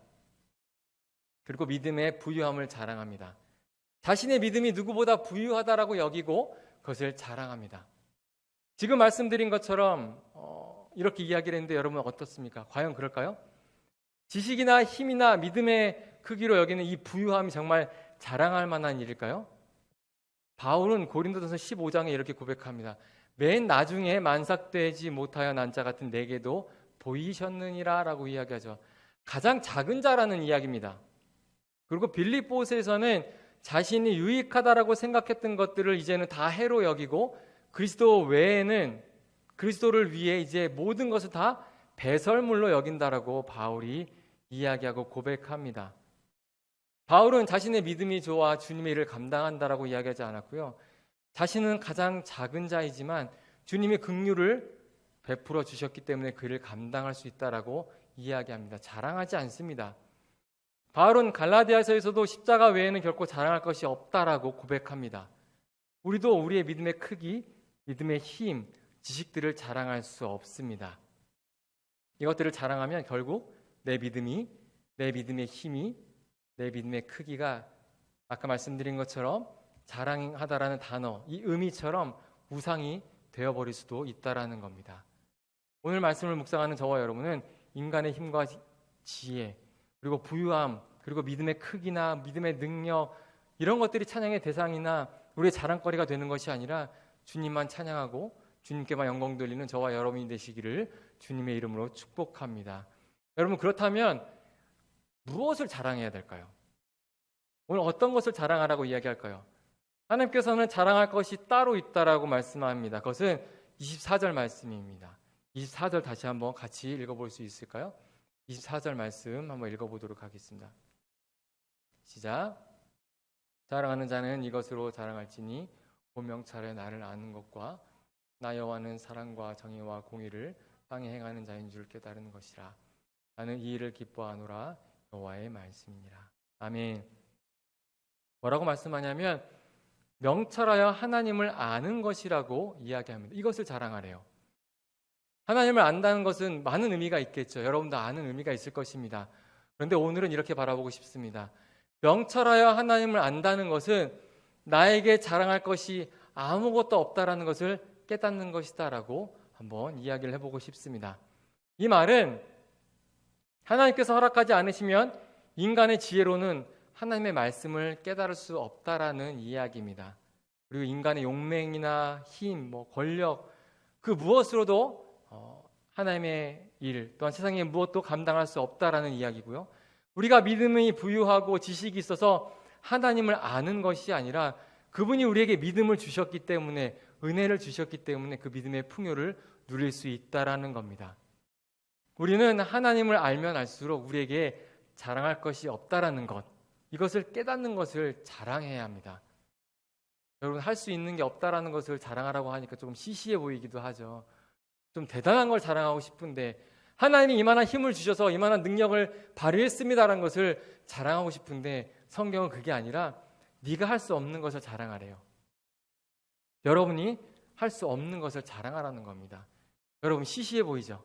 그리고 믿음의 부유함을 자랑합니다. 자신의 믿음이 누구보다 부유하다라고 여기고 그것을 자랑합니다. 지금 말씀드린 것처럼 이렇게 이야기를 했는데 여러분 어떻습니까? 과연 그럴까요? 지식이나 힘이나 믿음의 크기로 여기는 이 부유함이 정말 자랑할 만한 일일까요? 바울은 고린도전서 15장에 이렇게 고백합니다. 맨 나중에 만삭되지 못하여 난 자 같은 내게도 보이셨느니라 라고 이야기하죠. 가장 작은 자라는 이야기입니다. 그리고 빌립보서에서는 자신이 유익하다라고 생각했던 것들을 이제는 다 해로 여기고 그리스도 외에는 그리스도를 위해 이제 모든 것을 다 배설물로 여긴다라고 바울이 이야기하고 고백합니다. 바울은 자신의 믿음이 좋아 주님의 일을 감당한다라고 이야기하지 않았고요. 자신은 가장 작은 자이지만 주님의 긍휼을 베풀어 주셨기 때문에 그 일을 감당할 수 있다라고 이야기합니다. 자랑하지 않습니다. 바울은 갈라디아서에서도 십자가 외에는 결코 자랑할 것이 없다라고 고백합니다. 우리도 우리의 믿음의 크기, 믿음의 힘, 지식들을 자랑할 수 없습니다. 이것들을 자랑하면 결국 내 믿음이, 내 믿음의 힘이, 내 믿음의 크기가 아까 말씀드린 것처럼 자랑하다라는 단어, 이 의미처럼 우상이 되어버릴 수도 있다라는 겁니다. 오늘 말씀을 묵상하는 저와 여러분은 인간의 힘과 지혜, 그리고 부유함, 그리고 믿음의 크기나 믿음의 능력 이런 것들이 찬양의 대상이나 우리의 자랑거리가 되는 것이 아니라 주님만 찬양하고 주님께만 영광 돌리는 저와 여러분이 되시기를 주님의 이름으로 축복합니다. 여러분 그렇다면 무엇을 자랑해야 될까요? 오늘 어떤 것을 자랑하라고 이야기할까요? 하나님께서는 자랑할 것이 따로 있다라고 말씀합니다. 그것은 24절 말씀입니다. 24절 다시 한번 같이 읽어볼 수 있을까요? 24절 말씀 한번 읽어보도록 하겠습니다. 시작. 자랑하는 자는 이것으로 자랑할지니 본 명찰에 나를 아는 것과 나 여호와는 사랑과 정의와 공의를 땅에 행하는 자인 줄 깨달은 것이라. 나는 이 일을 기뻐하노라. 여호와의 말씀이니라. 아멘. 뭐라고 말씀하냐면 명철하여 하나님을 아는 것이라고 이야기합니다. 이것을 자랑하래요. 하나님을 안다는 것은 많은 의미가 있겠죠. 여러분도 아는 의미가 있을 것입니다. 그런데 오늘은 이렇게 바라보고 싶습니다. 명철하여 하나님을 안다는 것은 나에게 자랑할 것이 아무것도 없다라는 것을 깨닫는 것이다라고 한번 이야기를 해보고 싶습니다. 이 말은 하나님께서 허락하지 않으시면 인간의 지혜로는 하나님의 말씀을 깨달을 수 없다라는 이야기입니다. 그리고 인간의 용맹이나 힘, 권력 그 무엇으로도 하나님의 일 또한 세상의 무엇도 감당할 수 없다라는 이야기고요. 우리가 믿음이 부유하고 지식이 있어서 하나님을 아는 것이 아니라 그분이 우리에게 믿음을 주셨기 때문에 은혜를 주셨기 때문에 그 믿음의 풍요를 누릴 수 있다라는 겁니다. 우리는 하나님을 알면 알수록 우리에게 자랑할 것이 없다라는 것, 이것을 깨닫는 것을 자랑해야 합니다. 여러분 할 수 있는 게 없다라는 것을 자랑하라고 하니까 조금 시시해 보이기도 하죠. 좀 대단한 걸 자랑하고 싶은데 하나님이 이만한 힘을 주셔서 이만한 능력을 발휘했습니다라는 것을 자랑하고 싶은데 성경은 그게 아니라 네가 할 수 없는 것을 자랑하래요. 여러분이 할 수 없는 것을 자랑하라는 겁니다. 여러분 시시해 보이죠?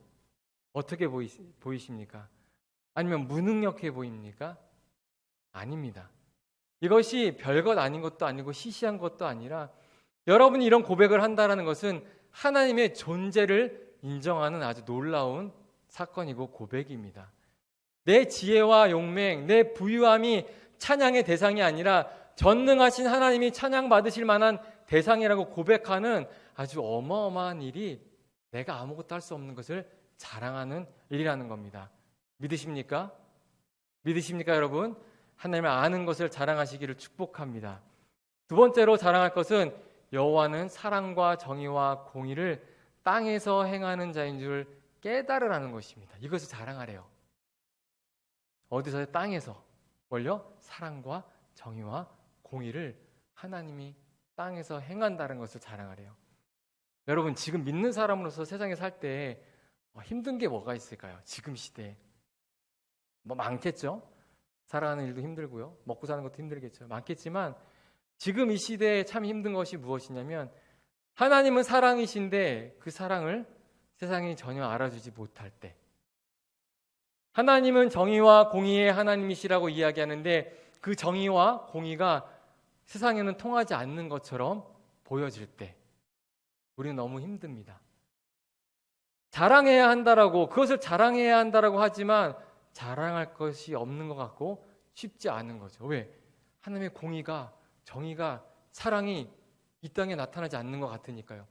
어떻게 보이십니까? 아니면 무능력해 보입니까? 아닙니다. 이것이 별것 아닌 것도 아니고 시시한 것도 아니라 여러분이 이런 고백을 한다는 것은 하나님의 존재를 인정하는 아주 놀라운 사건이고 고백입니다. 내 지혜와 용맹, 내 부유함이 찬양의 대상이 아니라 전능하신 하나님이 찬양받으실 만한 대상이라고 고백하는 아주 어마어마한 일이 내가 아무것도 할 수 없는 것을 자랑하는 일이라는 겁니다. 믿으십니까? 믿으십니까, 여러분? 하나님을 아는 것을 자랑하시기를 축복합니다. 두 번째로 자랑할 것은 여호와는 사랑과 정의와 공의를 땅에서 행하는 자인 줄 깨달으라는 것입니다. 이것을 자랑하래요. 어디서요? 땅에서. 뭘요? 사랑과 정의와 공의를 하나님이 땅에서 행한다는 것을 자랑하래요. 여러분, 지금 믿는 사람으로서 세상에 살 때 힘든 게 뭐가 있을까요? 지금 시대에 뭐 많겠죠. 살아가는 일도 힘들고요, 먹고 사는 것도 힘들겠죠. 많겠지만 지금 이 시대에 참 힘든 것이 무엇이냐면 하나님은 사랑이신데 그 사랑을 세상이 전혀 알아주지 못할 때, 하나님은 정의와 공의의 하나님이시라고 이야기하는데 그 정의와 공의가 세상에는 통하지 않는 것처럼 보여질 때 우리는 너무 힘듭니다. 자랑해야 한다라고, 그것을 자랑해야 한다라고 하지만 자랑할 것이 없는 것 같고 쉽지 않은 거죠. 왜? 하나님의 공의가, 정의가, 사랑이 이 땅에 나타나지 않는 것 같으니까요.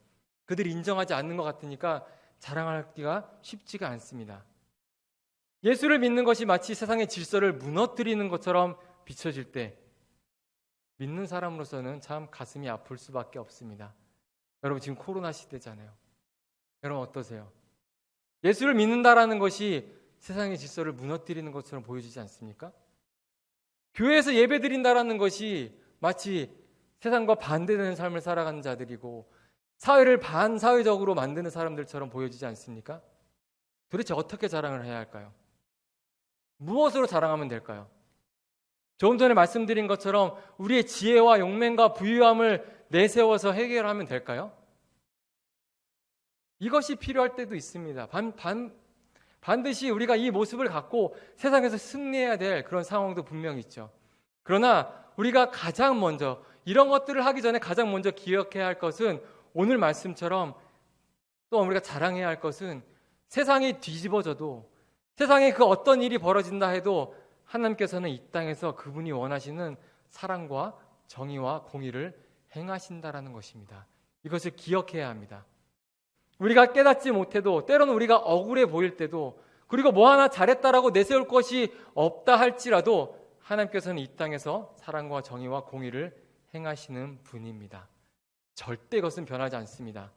그들이 인정하지 않는 것 같으니까 자랑하기가 쉽지가 않습니다. 예수를 믿는 것이 마치 세상의 질서를 무너뜨리는 것처럼 비춰질 때 믿는 사람으로서는 참 가슴이 아플 수밖에 없습니다. 여러분, 지금 코로나 시대잖아요. 여러분 어떠세요? 예수를 믿는다라는 것이 세상의 질서를 무너뜨리는 것처럼 보여지지 않습니까? 교회에서 예배드린다라는 것이 마치 세상과 반대되는 삶을 살아가는 자들이고 사회를 반사회적으로 만드는 사람들처럼 보여지지 않습니까? 도대체 어떻게 자랑을 해야 할까요? 무엇으로 자랑하면 될까요? 조금 전에 말씀드린 것처럼 우리의 지혜와 용맹과 부유함을 내세워서 해결하면 될까요? 이것이 필요할 때도 있습니다. 반드시 우리가 이 모습을 갖고 세상에서 승리해야 될 그런 상황도 분명히 있죠. 그러나 우리가 가장 먼저 이런 것들을 하기 전에 가장 먼저 기억해야 할 것은, 오늘 말씀처럼 또 우리가 자랑해야 할 것은, 세상이 뒤집어져도 세상에 그 어떤 일이 벌어진다 해도 하나님께서는 이 땅에서 그분이 원하시는 사랑과 정의와 공의를 행하신다라는 것입니다. 이것을 기억해야 합니다. 우리가 깨닫지 못해도, 때로는 우리가 억울해 보일 때도, 그리고 뭐 하나 잘했다라고 내세울 것이 없다 할지라도 하나님께서는 이 땅에서 사랑과 정의와 공의를 행하시는 분입니다. 절대 그것은 변하지 않습니다.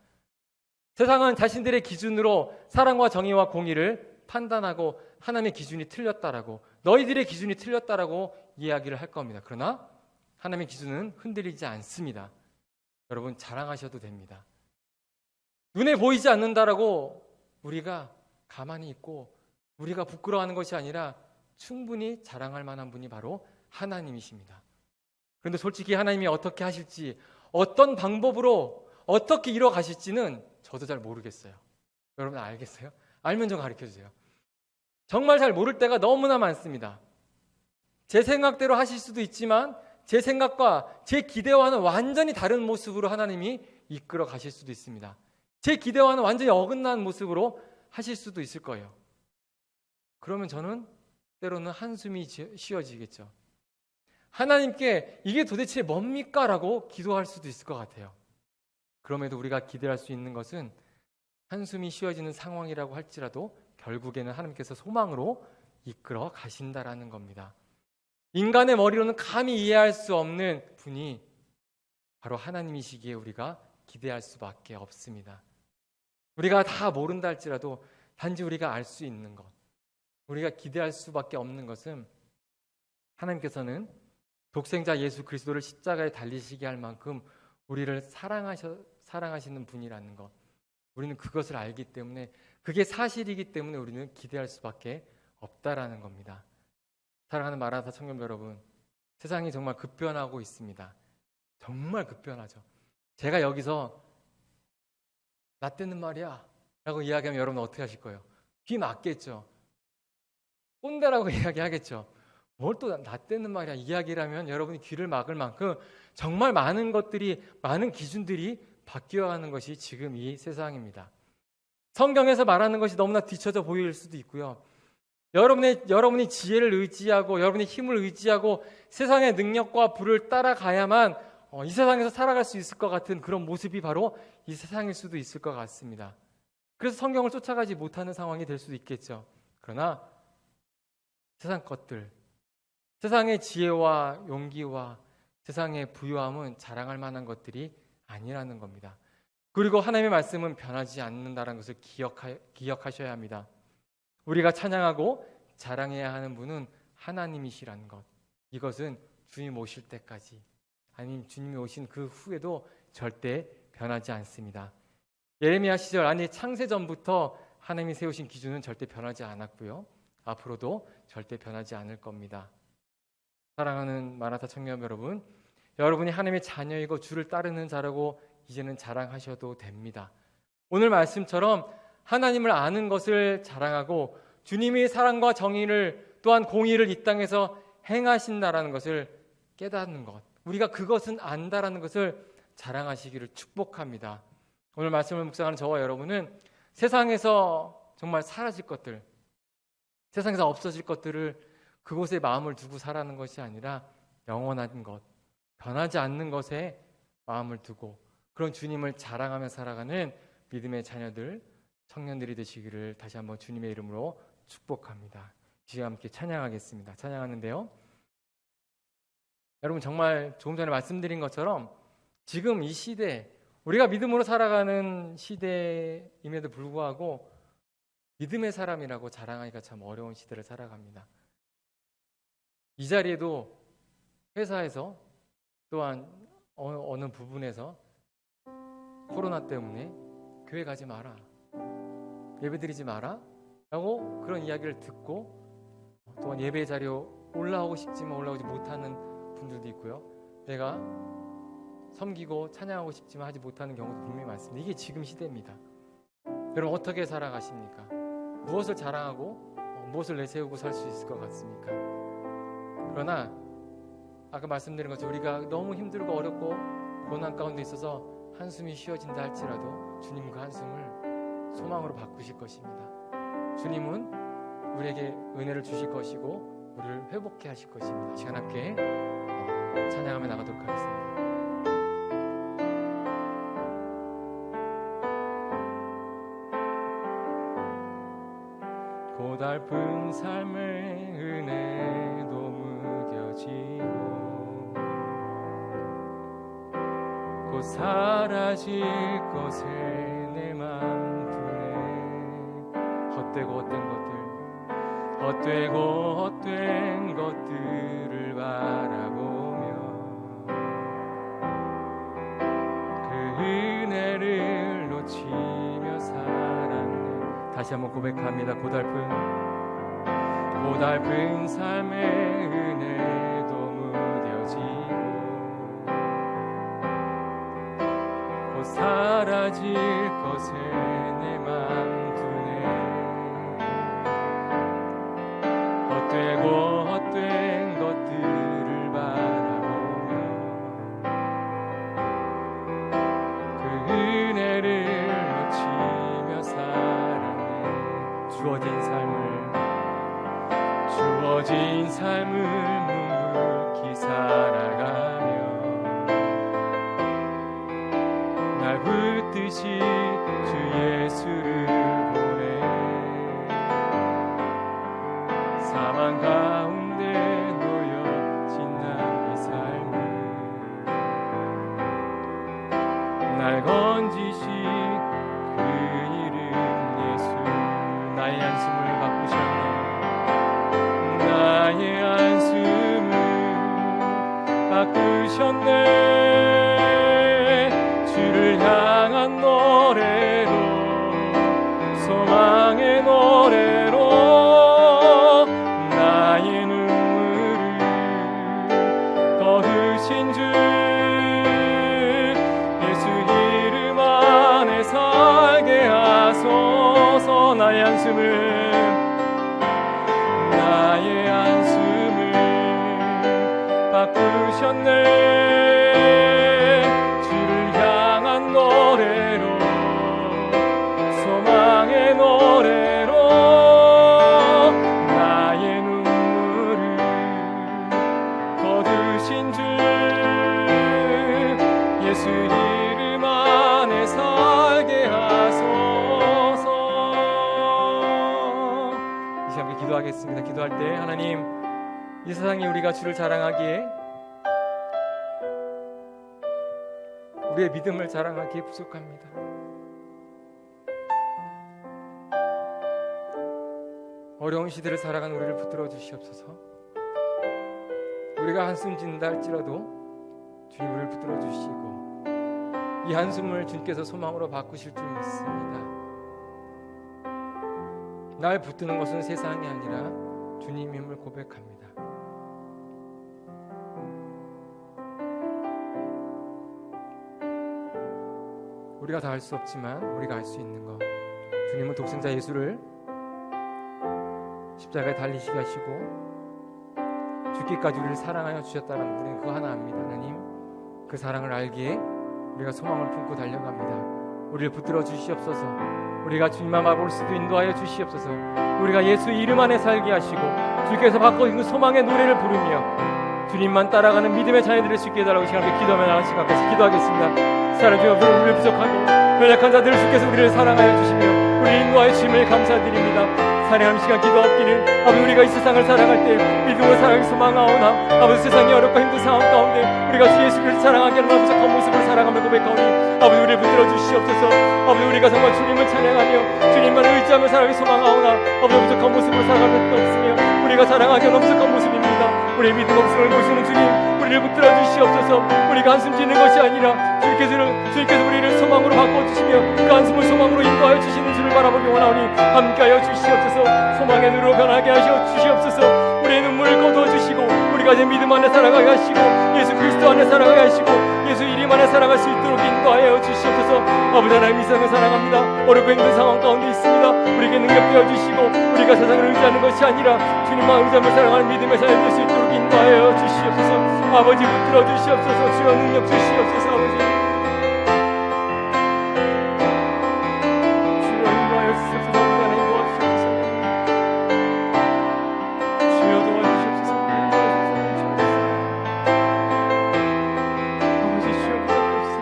세상은 자신들의 기준으로 사랑과 정의와 공의를 판단하고 하나님의 기준이 틀렸다라고, 너희들의 기준이 틀렸다라고 이야기를 할 겁니다. 그러나 하나님의 기준은 흔들리지 않습니다. 여러분, 자랑하셔도 됩니다. 눈에 보이지 않는다라고 우리가 가만히 있고 우리가 부끄러워하는 것이 아니라 충분히 자랑할 만한 분이 바로 하나님이십니다. 그런데 솔직히 하나님이 어떻게 하실지, 어떤 방법으로 어떻게 이뤄 가실지는 저도 잘 모르겠어요. 여러분 알겠어요? 알면 좀 가르쳐 주세요. 정말 잘 모를 때가 너무나 많습니다. 제 생각대로 하실 수도 있지만 제 생각과 제 기대와는 완전히 다른 모습으로 하나님이 이끌어 가실 수도 있습니다. 제 기대와는 완전히 어긋난 모습으로 하실 수도 있을 거예요. 그러면 저는 때로는 한숨이 쉬어지겠죠. 하나님께 이게 도대체 뭡니까? 라고 기도할 수도 있을 것 같아요. 그럼에도 우리가 기대할 수 있는 것은 한숨이 쉬어지는 상황이라고 할지라도 결국에는 하나님께서 소망으로 이끌어 가신다라는 겁니다. 인간의 머리로는 감히 이해할 수 없는 분이 바로 하나님이시기에 우리가 기대할 수밖에 없습니다. 우리가 다 모른다 할지라도 단지 우리가 알 수 있는 것, 우리가 기대할 수밖에 없는 것은 하나님께서는 독생자 예수 그리스도를 십자가에 달리시게 할 만큼 우리를 사랑하시는 분이라는 것, 우리는 그것을 알기 때문에, 그게 사실이기 때문에 우리는 기대할 수밖에 없다라는 겁니다. 사랑하는 마라나타 청년 여러분, 세상이 정말 급변하고 있습니다. 정말 급변하죠. 제가 여기서 나 때는 말이야 라고 이야기하면 여러분 어떻게 하실 거예요? 귀 막겠죠. 꼰대라고 이야기하겠죠. 뭘 또 나 때는 말이야 이야기를 하면 여러분이 귀를 막을 만큼 정말 많은 것들이, 많은 기준들이 바뀌어가는 것이 지금 이 세상입니다. 성경에서 말하는 것이 너무나 뒤처져 보일 수도 있고요. 여러분이 지혜를 의지하고 여러분의 힘을 의지하고 세상의 능력과 부를 따라가야만 이 세상에서 살아갈 수 있을 것 같은 그런 모습이 바로 이 세상일 수도 있을 것 같습니다. 그래서 성경을 쫓아가지 못하는 상황이 될 수도 있겠죠. 그러나 세상 것들, 세상의 지혜와 용기와 세상의 부유함은 자랑할 만한 것들이 아니라는 겁니다. 그리고 하나님의 말씀은 변하지 않는다는 것을 기억하셔야 합니다. 우리가 찬양하고 자랑해야 하는 분은 하나님이시라는 것. 이것은 주님 오실 때까지, 아니면 주님이 오신 그 후에도 절대 변하지 않습니다. 예레미야 시절, 아니 창세전부터 하나님이 세우신 기준은 절대 변하지 않았고요. 앞으로도 절대 변하지 않을 겁니다. 사랑하는 마라나타 청년 여러분, 여러분이 하나님의 자녀이고 주를 따르는 자라고 이제는 자랑하셔도 됩니다. 오늘 말씀처럼 하나님을 아는 것을 자랑하고 주님이 사랑과 정의를 또한 공의를 이 땅에서 행하신다라는 것을 깨닫는 것, 우리가 그것은 안다라는 것을 자랑하시기를 축복합니다. 오늘 말씀을 묵상하는 저와 여러분은 세상에서 정말 사라질 것들, 세상에서 없어질 것들을 그곳에 마음을 두고 살아가는 것이 아니라 영원한 것, 변하지 않는 것에 마음을 두고 그런 주님을 자랑하며 살아가는 믿음의 자녀들, 청년들이 되시기를 다시 한번 주님의 이름으로 축복합니다. 지금 함께 찬양하겠습니다. 찬양하는데요, 여러분 정말 조금 전에 말씀드린 것처럼 지금 이 시대, 우리가 믿음으로 살아가는 시대임에도 불구하고 믿음의 사람이라고 자랑하기가 참 어려운 시대를 살아갑니다. 이 자리에도 회사에서 또한 어느 부분에서 코로나 때문에 교회 가지 마라, 예배드리지 마라 라고 그런 이야기를 듣고 또한 예배 자리에 올라오고 싶지만 올라오지 못하는 분들도 있고요. 내가 섬기고 찬양하고 싶지만 하지 못하는 경우도 분명히 많습니다. 이게 지금 시대입니다. 여러분 어떻게 살아가십니까? 무엇을 자랑하고 무엇을 내세우고 살 수 있을 것 같습니까? 그러나 아까 말씀드린 것처럼 우리가 너무 힘들고 어렵고 고난 가운데 있어서 한숨이 쉬어진다 할지라도 주님 그 한숨을 소망으로 바꾸실 것입니다. 주님은 우리에게 은혜를 주실 것이고 우리를 회복케 하실 것입니다. 이 시간 함께 찬양하며 나가도록 하겠습니다. 고달픈 삶의 은혜도 무뎌지고 곧 사라질 것에 내 맘 두네. 헛된 것들을 바라보며 그 은혜를 놓치며 살았네. 다시 한번 고백합니다. 고달픈 삶의 은혜도 무뎌지고 곧 사라질 것에 내 맘 두네. 헛된 것들을 바라보며 그 은혜를 놓치며 살았네. 주어진 삶을 묵묵히 살아가며 날 붙듯이 주 예수를 보내. 사망 가운데 놓여진 나의 삶을 날 건지시 그 이름 예수. 나의 한숨을 바꾸셨네. 나의 한숨을 바꾸셨네. 주를 향한 노래로, 소망의 노래로 나의 눈물을 거두신 주 예수 이름 안에 살게 하소서. 나의 한숨을 바꾸셨네. 주를 향한 노래로, 소망의 거두신 주 예수 이름 안에 살게 하소서. 이 시간에 기도하겠습니다. 기도할 때 하나님, 이 세상에 우리가 주를 자랑하기에, 우리의 믿음을 자랑하기에 부족합니다. 어려운 시대를 살아가는 우리를 붙들어 주시옵소서. 우리가 한숨 짓는다 할지라도 주님 우리를 붙들어 주시고 이 한숨을 주님께서 소망으로 바꾸실 줄 믿습니다. 날 붙드는 것은 세상이 아니라 주님임을 고백합니다. 우리가 다 할 수 없지만 우리가 할 수 있는 것, 주님은 독생자 예수를 십자가에 달리시게 하시고 죽기까지 우리를 사랑하여 주셨다는 우리는 그거 하나 압니다. 하나님, 그 사랑을 알기에 우리가 소망을 품고 달려갑니다. 우리를 붙들어 주시옵소서. 우리가 주님만 앞볼 수도 인도하여 주시옵소서. 우리가 예수 이름 안에 살게 하시고 주께서 바꿔주신 그 소망의 노래를 부르며 주님만 따라가는 믿음의 자녀들을 수 있게 해달라고 시간에 기도하며 나가는 시간까지 기도하겠습니다. 사랑 주여, 우리를 부족하고 연약한 자들을 주께서 우리를 사랑하여 주시며 우리를 인도하여 주심을 감사드립니다. 사랑하는 시간 기도하옵기를 아버지, 우리가 이 세상을 살아갈 때 믿음으로 살아가기 소망하오나 아버지, 세상이 어렵고 힘든 상황 가운데 우리가 주 예수를 사랑하게 하는 부족한 모습으로 살아가며 고백하오니 아버지, 우리를 붙들어 주시옵소서. 아버지, 우리가 정말 주님을 찬양하며 주님만 의지하며 살아가기 소망하오나 아버지, 부족한 모습으로 살아갈 수 없으며 우리가 사랑하기 하는 부족한 모습입니다. 우리의 믿음 없음을 보시는 주님, 우리를 붙들어 주시옵소서. 우리가 한숨 짓는 것이 아니라 주님께서 우리를 소망으로 바꿔주시며 그 한숨을 소망으로 인도하여 주시는 주를 바라보기 원하오니 함께하여 주시옵소서. 소망의 눈으로 변하게 하시어 주시옵소서. 우리의 눈물을 거두어 주시고 우리가 이제 믿음 안에 살아가게 하시고 예수 그리스도 안에 살아가게 하시고 예수 이름 안에 살아갈 수 있도록 인도하여 주시옵소서. 아버지 하나님, 이 세상을 사랑합니다. 어렵고 힘든 상황 가운데 있습니다. 우리에게 능력 되어주시고 우리가 세상을 의지하는 것이 아니라 주님만 의지하며 살아가는 믿음의 삶이 될 수 있도록 인도하여 주시옵소서. 아버지, 붙들어 주시옵소서. 주여 능력 주시옵소서. 아버지, 주여 인도하여 주시옵소서. 아버지 하나님 도와주시옵소서. 주여 도와주시옵소서. 아버지, 주여 부탁드립니다.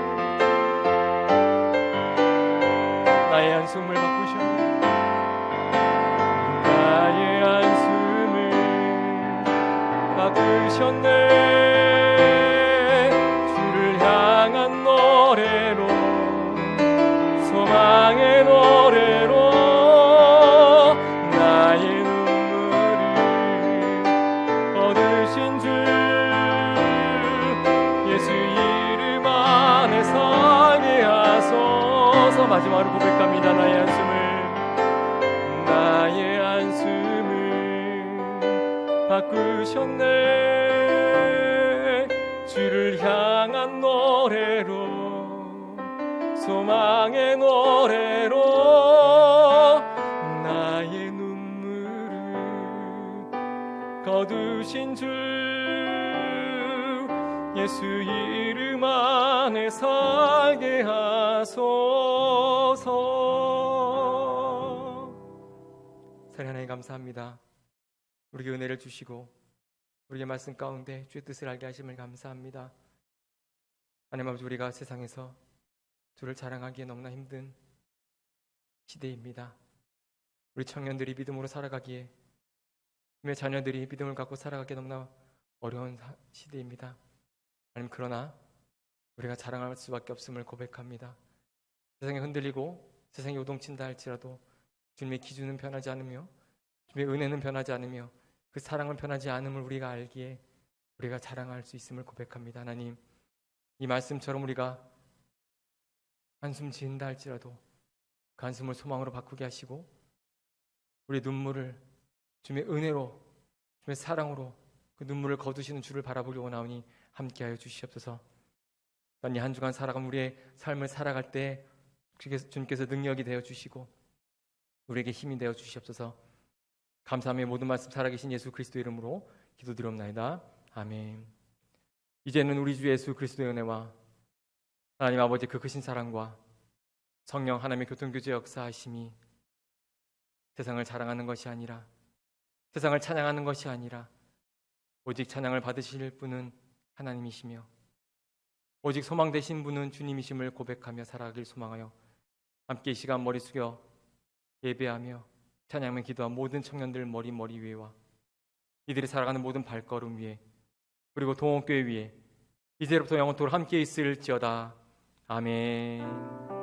나의 한숨을 바꾸시옵소서. 나의 한숨을 바꾸셨네. 주를 향한 노래로, 소망의 노래로 나의 눈물을 거두신 주 예수 이름 안에 서게 하소서. 마지막으로 고백합니다. 나의 한숨을 바꾸셨네. 주를 향한 노래로, 소망의 노래로 나의 눈물을 거두신 주 예수 이름 안에 살게 하소서. 사랑하는 하나님, 감사합니다. 우리에게 은혜를 주시고 우리의 말씀 가운데 주의 뜻을 알게 하심을 감사합니다. 하나님 아버지, 우리가 세상에서 주를 자랑하기에 너무나 힘든 시대입니다. 우리 청년들이 믿음으로 살아가기에, 우리의 자녀들이 믿음을 갖고 살아가기에 너무나 어려운 시대입니다. 하나님, 그러나 우리가 자랑할 수밖에 없음을 고백합니다. 세상에 흔들리고 세상이 요동친다 할지라도 주님의 기준은 변하지 않으며 주님의 은혜는 변하지 않으며 그 사랑은 변하지 않음을 우리가 알기에 우리가 자랑할 수 있음을 고백합니다. 하나님, 이 말씀처럼 우리가 한숨 지은다 할지라도 그 한숨을 소망으로 바꾸게 하시고 우리 눈물을 주님의 은혜로, 주님의 사랑으로 그 눈물을 거두시는 주를 바라보기 원하오니 함께하여 주시옵소서. 이 한 주간 살아간 우리의 삶을 살아갈 때 주님께서 능력이 되어 주시고 우리에게 힘이 되어 주시옵소서. 감사하며 모든 말씀 살아계신 예수 그리스도의 이름으로 기도드리옵나이다. 아멘. 이제는 우리 주 예수 그리스도의 은혜와 하나님 아버지 그 크신 사랑과 성령 하나님의 교통교제 역사하심이 세상을 자랑하는 것이 아니라, 세상을 찬양하는 것이 아니라 오직 찬양을 받으실 분은 하나님이시며 오직 소망 되신 분은 주님이심을 고백하며 살아가길 소망하여 함께 이 시간 머리 숙여 예배하며 찬양하며 기도한 모든 청년들 머리 위에와 이들이 살아가는 모든 발걸음 위에 그리고 동원교회 위에 이제로부터 영원토록 함께 있을지어다. 아멘.